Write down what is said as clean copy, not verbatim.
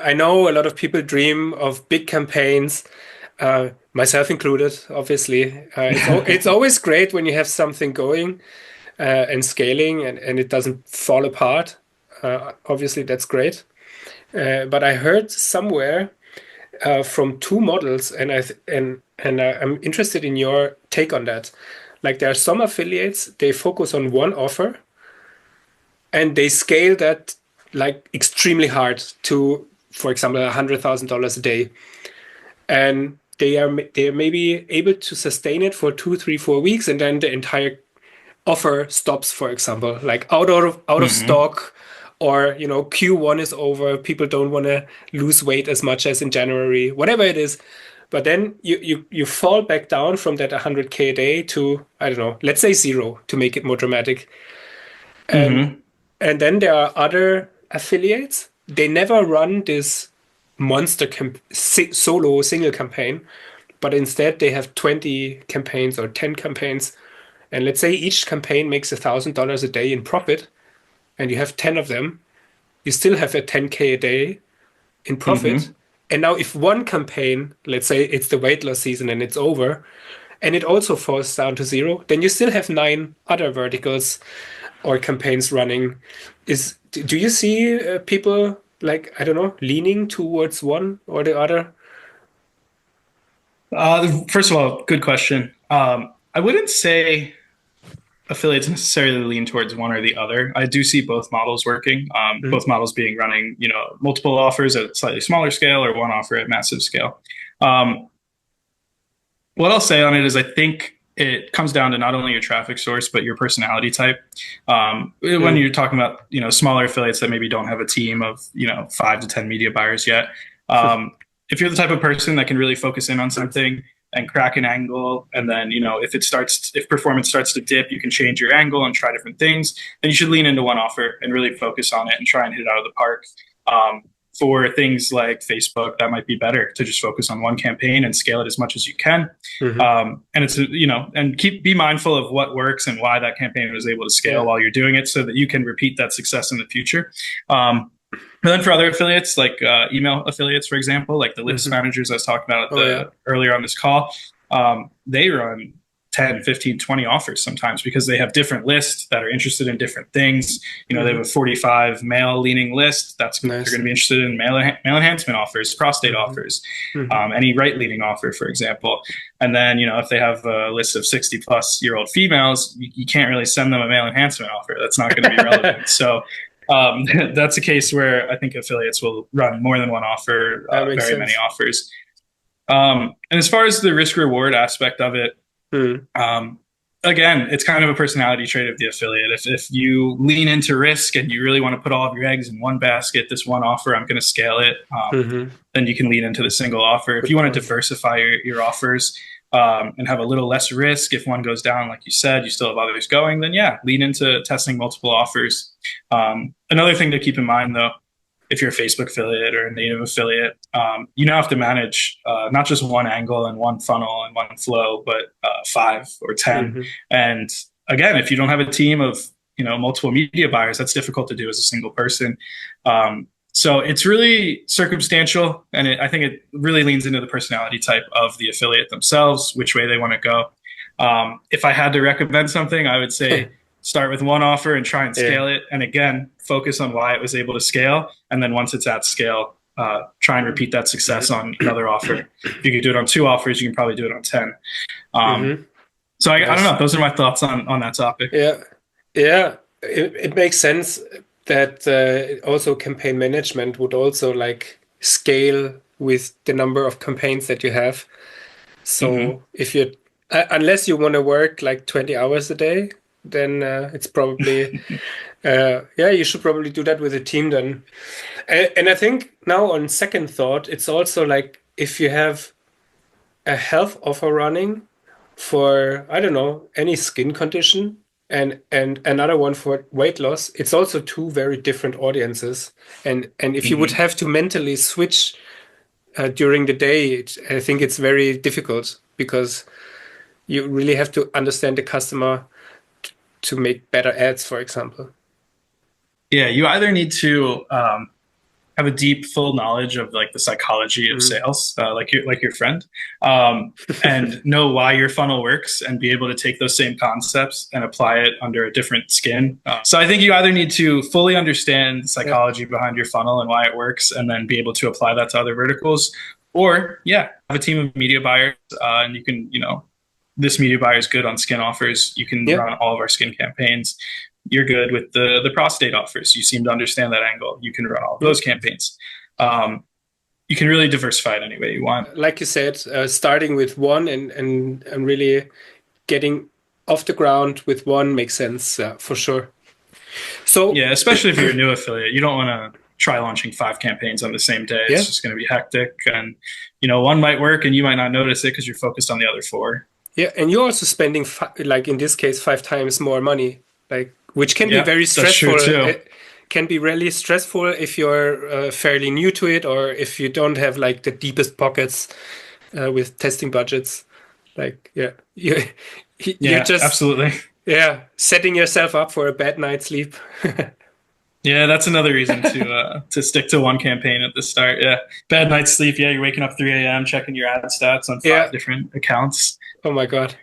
I know a lot of people dream of big campaigns, myself included, obviously. It's always great when you have something going and scaling and it doesn't fall apart. Obviously, that's great. But I heard somewhere from two models, and I'm interested in your take on that. Like there are some affiliates, they focus on one offer and they scale that like extremely hard to, for example, $100,000 a day, and they are maybe able to sustain it for 2, 3, 4 weeks, and then the entire offer stops, for example, like out of Hmm. stock, or Q1 is over, people don't want to lose weight as much as in January, whatever it is. But then you fall back down from that 100K a day to, I don't know, let's say zero to make it more dramatic. And Hmm. and then there are other affiliates. They never run this monster solo single campaign, but instead they have 20 campaigns or 10 campaigns. And let's say each campaign makes $1,000 a day in profit, and you have 10 of them, you still have a 10K a day in profit. Hmm. And now, if one campaign, let's say it's the weight loss season and it's over, and it also falls down to zero, then you still have nine other verticals or campaigns running. Do you see people like, I don't know, leaning towards one or the other? First of all, good question. I wouldn't say affiliates necessarily lean towards one or the other. I do see both models working. Both Mm, models being running, multiple offers at slightly smaller scale or one offer at massive scale. Um, what I'll say on it is I think it comes down to not only your traffic source but your personality type. When mm, you're talking about smaller affiliates that maybe don't have a team of 5 to 10 media buyers yet, if you're the type of person that can really focus in on something and crack an angle, and then if performance starts to dip, you can change your angle and try different things. Then you should lean into one offer and really focus on it and try and hit it out of the park. Um, for things like Facebook, that might be better to just focus on one campaign and scale it as much as you can. mhm. And it's and be mindful of what works and why that campaign was able to scale Yeah. while you're doing it, so that you can repeat that success in the future. And then for other affiliates, like email affiliates, for example, like the list Mhm. managers I was talking about Oh yeah. earlier on this call, they run 10, 15, 20 offers sometimes because they have different lists that are interested in different things. They have Mhm. a 45 male leaning list. They're Nice. going to be interested in male enhancement offers, prostate Mhm. offers, Mhm. any right leaning offer, for example. And then, if they have a list of 60-plus-year-old females, you can't really send them a male enhancement offer. That's not going to be relevant. So that's a case where I think affiliates will run more than one offer, That makes very many sense. offers. And as far as the risk reward aspect of it, Mm. um, again, it's kind of a personality trait of the affiliate. If you lean into risk and you really want to put all of your eggs in one basket, this one offer, I'm going to scale it, Mhm. then you can lean into the single offer. If Good you want to point. diversify your offers, and have a little less risk, if one goes down, like you said, you still have others going, then yeah, lean into testing multiple offers. Another thing to keep in mind, though, if you're a Facebook affiliate or a native affiliate, you now have to manage not just one angle and one funnel and one flow, but 5 or 10. Mhm. And again, if you don't have a team of multiple media buyers, that's difficult to do as a single person. So it's really circumstantial, and I think it really leans into the personality type of the affiliate themselves, which way they want to go. If I had to recommend something, I would say start with one offer and try and Yeah. scale it. And again, focus on why it was able to scale. And then once it's at scale, try and repeat that success on another offer. If you could do it on 2 offers, you can probably do it on 10. Um, Mhm. so I don't Nice. know. Those are my thoughts on that topic. Yeah. Yeah. It makes sense that also campaign management would also like scale with the number of campaigns that you have. Mm-hmm. So if you, unless you want to work like 20 hours a day, then it's probably, yeah, you should probably do that with a team then. And I think now on second thought, it's also like if you have a health offer running for, I don't know, any skin condition, and another one for weight loss, it's also two very different audiences. And if you would Mm-hmm. have to mentally switch during the day, I think it's very difficult because you really have to understand the customer to make better ads, for example. Yeah, you either need to have a deep, full knowledge of like the psychology of Mm. sales, like your friend, and know why your funnel works, and be able to take those same concepts and apply it under a different skin. So I think you either need to fully understand the Yeah. psychology behind your funnel and why it works, and then be able to apply that to other verticals, or yeah, have a team of media buyers, and you can, this media buyer is good on skin offers. You can Yeah. run all of our skin campaigns. You're good with the prostate offers. You seem to understand that angle. You can run all of Yeah. those campaigns. You can really diversify it any way you want. Like you said, starting with one and really getting off the ground with one makes sense, for sure. So, Yeah, especially if you're a new affiliate, you don't want to try launching 5 campaigns on the same day. yeah, It's just going to be hectic, and one might work, and you might not notice it because you're focused on the other 4. yeah, and you're also spending like in this case 5 times more money, like which can be Yeah, very that's stressful. true too. It can be really stressful if you're fairly new to it, or if you don't have like the deepest pockets with testing budgets. Like, yeah, you're Yeah, just absolutely. setting yourself up for a bad night's sleep. Yeah, that's another reason to stick to one campaign at the start. Yeah, bad night's sleep. Yeah, you're waking up 3 a.m. checking your ad stats on Yeah. 5 different accounts. Oh my God.